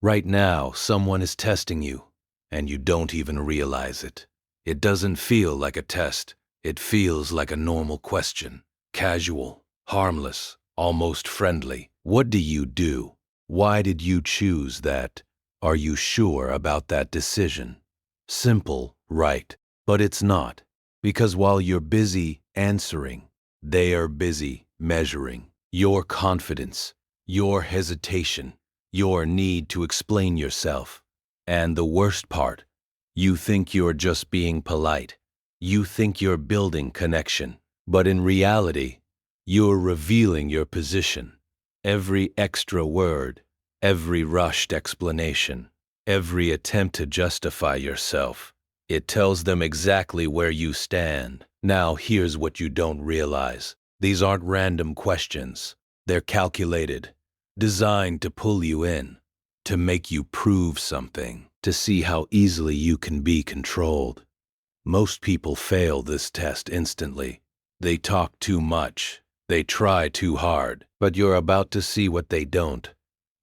Right now, someone is testing you, and you don't even realize it. It doesn't feel like a test. It feels like a normal question. Casual, harmless, almost friendly. What do you do? Why did you choose that? Are you sure about that decision? Simple, right? But it's not. Because while you're busy answering, they are busy measuring your confidence, your hesitation, your need to explain yourself. And the worst part, you think you're just being polite. You think you're building connection. But in reality, you're revealing your position. Every extra word, every rushed explanation, every attempt to justify yourself, it tells them exactly where you stand. Now here's what you don't realize. These aren't random questions. They're calculated, designed to pull you in, to make you prove something, to see how easily you can be controlled. Most people fail this test instantly. They talk too much. They try too hard. But you're about to see what they don't.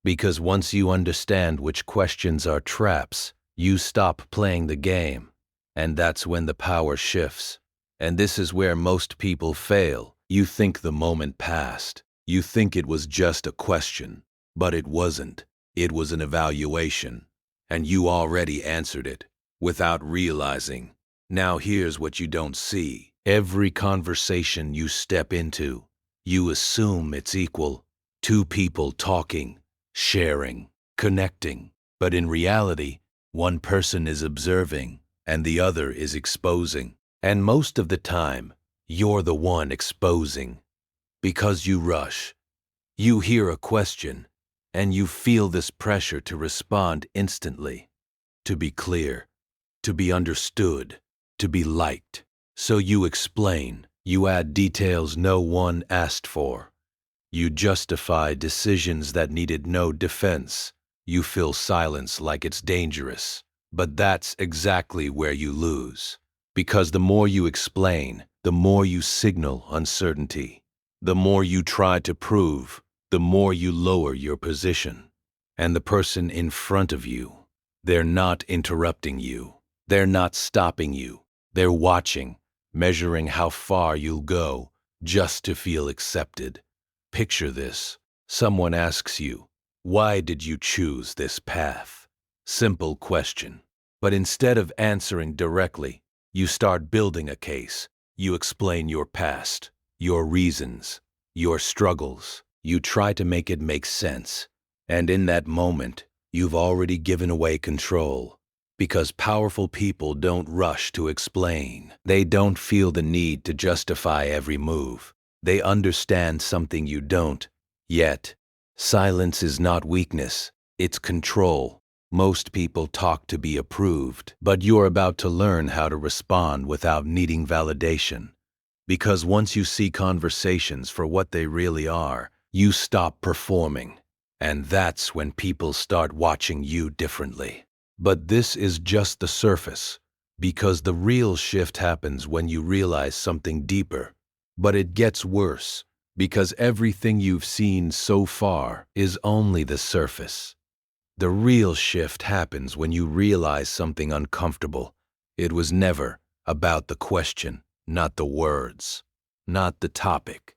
Because once you understand which questions are traps, you stop playing the game. And that's when the power shifts. And this is where most people fail. You think the moment passed. You think it was just a question. But it wasn't. It was an evaluation. And you already answered it without realizing. Now here's what you don't see. Every conversation you step into, you assume it's equal. Two people talking, sharing, connecting. But in reality, one person is observing and the other is exposing. And most of the time, you're the one exposing. Because you rush. You hear a question, and you feel this pressure to respond instantly. To be clear, to be understood, to be liked. So you explain, you add details no one asked for. You justify decisions that needed no defense. You fill silence like it's dangerous. But that's exactly where you lose. Because the more you explain, the more you signal uncertainty. The more you try to prove, the more you lower your position. And the person in front of you, they're not interrupting you. They're not stopping you. They're watching, measuring how far you'll go just to feel accepted. Picture this. Someone asks you, why did you choose this path? Simple question. But instead of answering directly, you start building a case. You explain your past, your reasons, your struggles. You try to make it make sense. And in that moment, you've already given away control. Because powerful people don't rush to explain. They don't feel the need to justify every move. They understand something you don't. Yet, silence is not weakness, it's control. Most people talk to be approved, but you're about to learn how to respond without needing validation. Because once you see conversations for what they really are, you stop performing. And that's when people start watching you differently. But this is just the surface, because the real shift happens when you realize something deeper. But it gets worse, because everything you've seen so far is only the surface. The real shift happens when you realize something uncomfortable. It was never about the question, not the words, not the topic,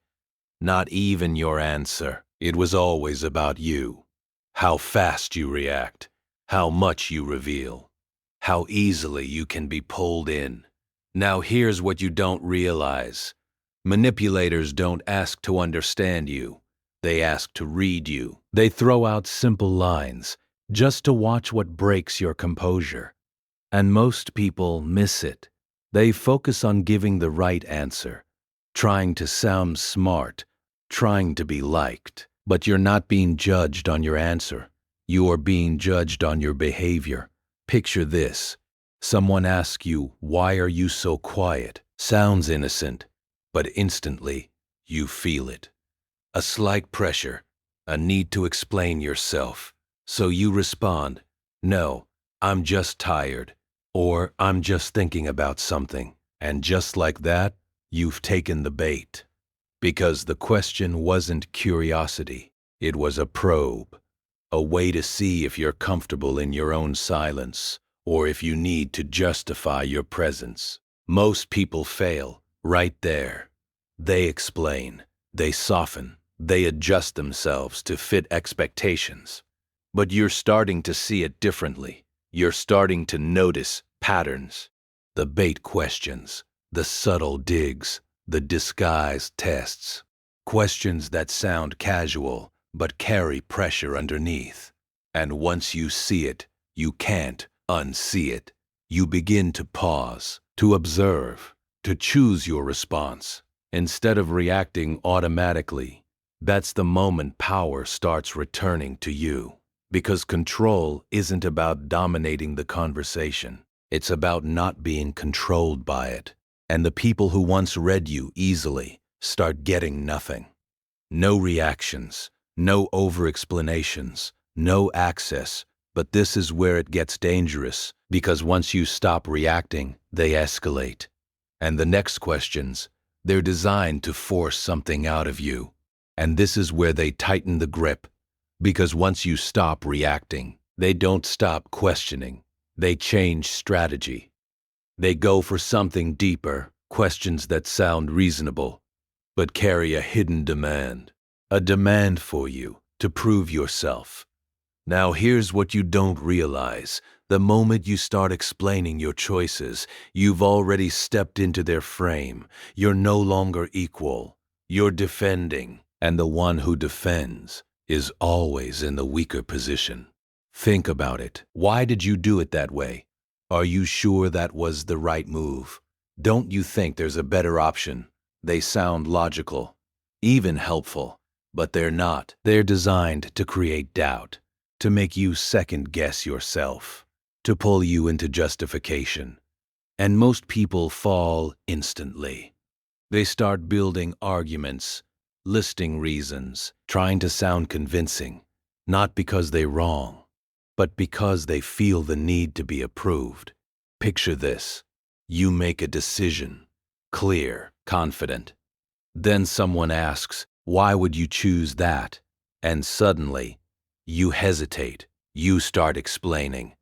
not even your answer. It was always about you. How fast you react, how much you reveal, how easily you can be pulled in. Now here's what you don't realize. Manipulators don't ask to understand you. They ask to read you. They throw out simple lines just to watch what breaks your composure. And most people miss it. They focus on giving the right answer, trying to sound smart, trying to be liked. But you're not being judged on your answer. You are being judged on your behavior. Picture this. Someone asks you, why are you so quiet? Sounds innocent, but instantly you feel it. A slight pressure, a need to explain yourself. So you respond, no, I'm just tired, or I'm just thinking about something. And just like that, you've taken the bait. Because the question wasn't curiosity, it was a probe. a way to see if you're comfortable in your own silence or if you need to justify your presence. Most people fail right there. They explain, they soften, they adjust themselves to fit expectations. But you're starting to see it differently. You're starting to notice patterns, the bait questions, the subtle digs, the disguised tests, questions that sound casual but carry pressure underneath. And once you see it, you can't unsee it. You begin to pause, to observe, to choose your response, instead of reacting automatically. That's the moment power starts returning to you. Because control isn't about dominating the conversation. It's about not being controlled by it. And the people who once read you easily start getting nothing. No reactions, no over-explanations, no access. But this is where it gets dangerous, because once you stop reacting, they escalate. And the next questions, they're designed to force something out of you. And this is where they tighten the grip. Because once you stop reacting, they don't stop questioning. They change strategy. They go for something deeper, questions that sound reasonable, but carry a hidden demand. A demand for you to prove yourself. Now here's what you don't realize. The moment you start explaining your choices, you've already stepped into their frame. You're no longer equal. You're defending, and the one who defends is always in the weaker position. Think about it. Why did you do it that way? Are you sure that was the right move? Don't you think there's a better option? They sound logical, even helpful, but they're not. They're designed to create doubt, to make you second-guess yourself, to pull you into justification. And most people fall instantly. They start building arguments, listing reasons, trying to sound convincing, not because they're wrong, but because they feel the need to be approved. Picture this. You make a decision, clear, confident. Then someone asks, why would you choose that? And suddenly, you hesitate. You start explaining,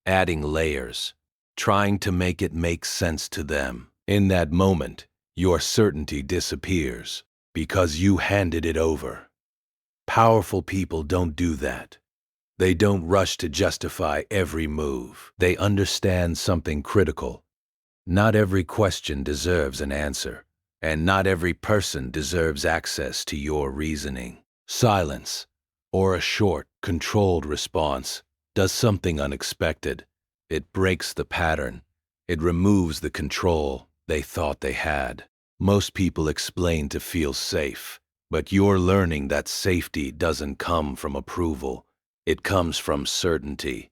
adding layers, trying to make it make sense to them. In that moment, your certainty disappears because you handed it over. Powerful people don't do that. They don't rush to justify every move. They understand something critical. Not every question deserves an answer, and not every person deserves access to your reasoning. Silence, or a short, controlled response, does something unexpected. It breaks the pattern. It removes the control they thought they had. Most people explain to feel safe, but you're learning that safety doesn't come from approval. It comes from certainty.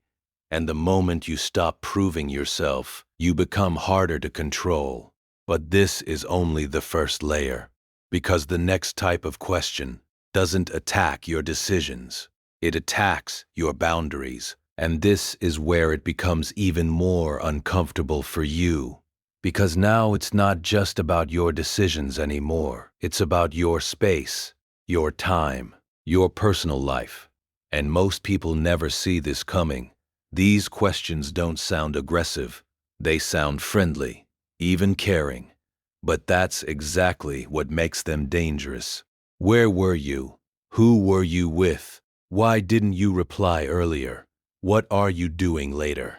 And the moment you stop proving yourself, you become harder to control. But this is only the first layer, because the next type of question doesn't attack your decisions. It attacks your boundaries. And this is where it becomes even more uncomfortable for you. Because now it's not just about your decisions anymore. It's about your space, your time, your personal life. And most people never see this coming. These questions don't sound aggressive. They sound friendly, even caring. But that's exactly what makes them dangerous. Where were you? Who were you with? Why didn't you reply earlier? What are you doing later?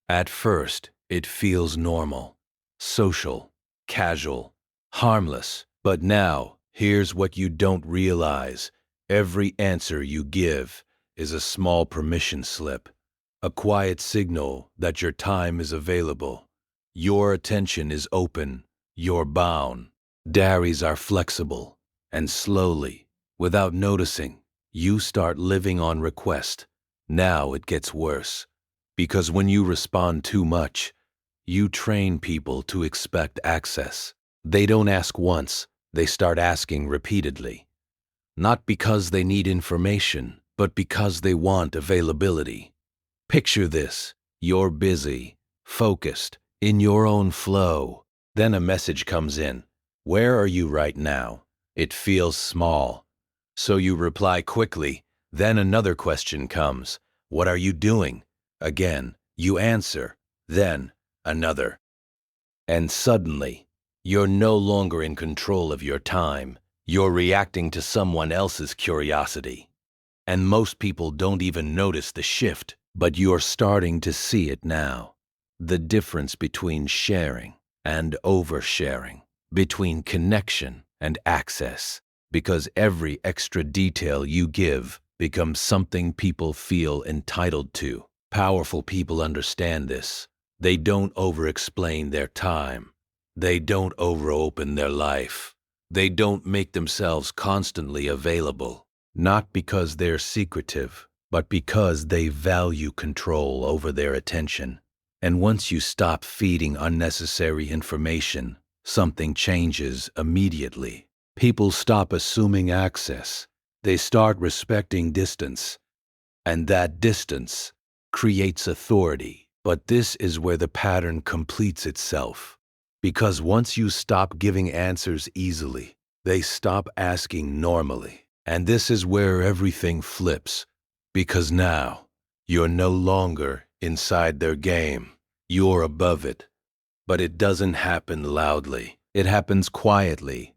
At first, it feels normal, social, casual, harmless. But now, here's what you don't realize. Every answer you give is a small permission slip, a quiet signal that your time is available. Your attention is open, you're bound. Diaries are flexible, and slowly, without noticing, you start living on request. Now it gets worse, because when you respond too much, you train people to expect access. They don't ask once, they start asking repeatedly. Not because they need information, but because they want availability. Picture this. You're busy, focused, in your own flow. Then a message comes in. Where are you right now? It feels small. So you reply quickly, Then another question comes. What are you doing? Again, you answer. Then another. And suddenly, you're no longer in control of your time. You're reacting to someone else's curiosity. And most people don't even notice the shift, but you're starting to see it now. The difference between sharing and oversharing, between connection and access, because every extra detail you give becomes something people feel entitled to. Powerful people understand this. They don't over-explain their time. They don't over-open their life. They don't make themselves constantly available. Not because they're secretive, but because they value control over their attention. And once you stop feeding unnecessary information, something changes immediately. People stop assuming access. They start respecting distance. And that distance creates authority. But this is where the pattern completes itself. Because once you stop giving answers easily, they stop asking normally. And this is where everything flips, because now you're no longer inside their game. You're above it. But it doesn't happen loudly. It happens quietly,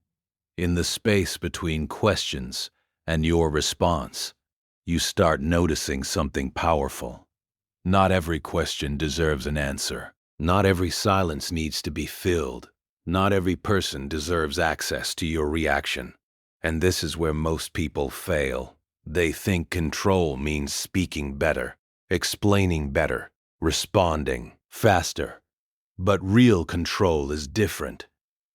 in the space between questions and your response. You start noticing something powerful. Not every question deserves an answer. Not every silence needs to be filled. Not every person deserves access to your reaction. And this is where most people fail. They think control means speaking better, explaining better, responding faster. But real control is different.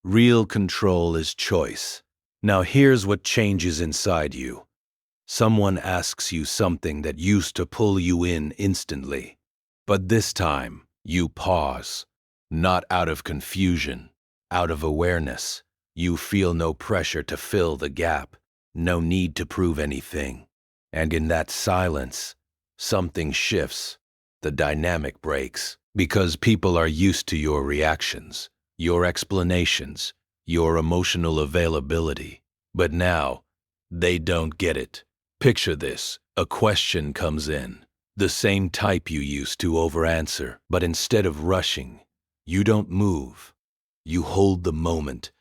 Real control is choice. Now here's what changes inside you. Someone asks you something that used to pull you in instantly. But this time, you pause. Not out of confusion, out of awareness. You feel no pressure to fill the gap, no need to prove anything. And in that silence, something shifts. The dynamic breaks, because people are used to your reactions, your explanations, your emotional availability. But now, they don't get it. Picture this. A question comes in, the same type you used to over-answer, but instead of rushing, you don't move. You hold the moment.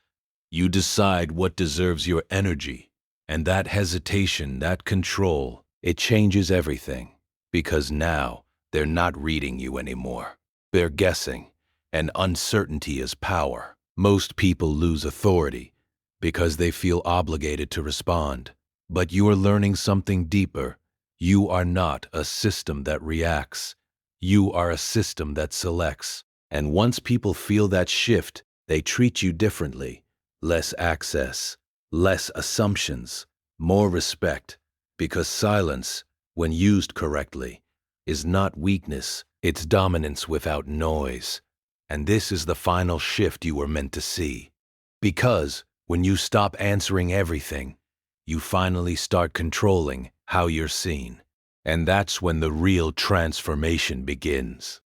You decide what deserves your energy, and that hesitation, that control, it changes everything, because now they're not reading you anymore. They're guessing, and uncertainty is power. Most people lose authority because they feel obligated to respond. But you are learning something deeper. You are not a system that reacts. You are a system that selects. And once people feel that shift, they treat you differently. Less access, less assumptions, more respect, because silence, when used correctly, is not weakness, it's dominance without noise. And this is the final shift you were meant to see. Because when you stop answering everything, you finally start controlling how you're seen. And that's when the real transformation begins.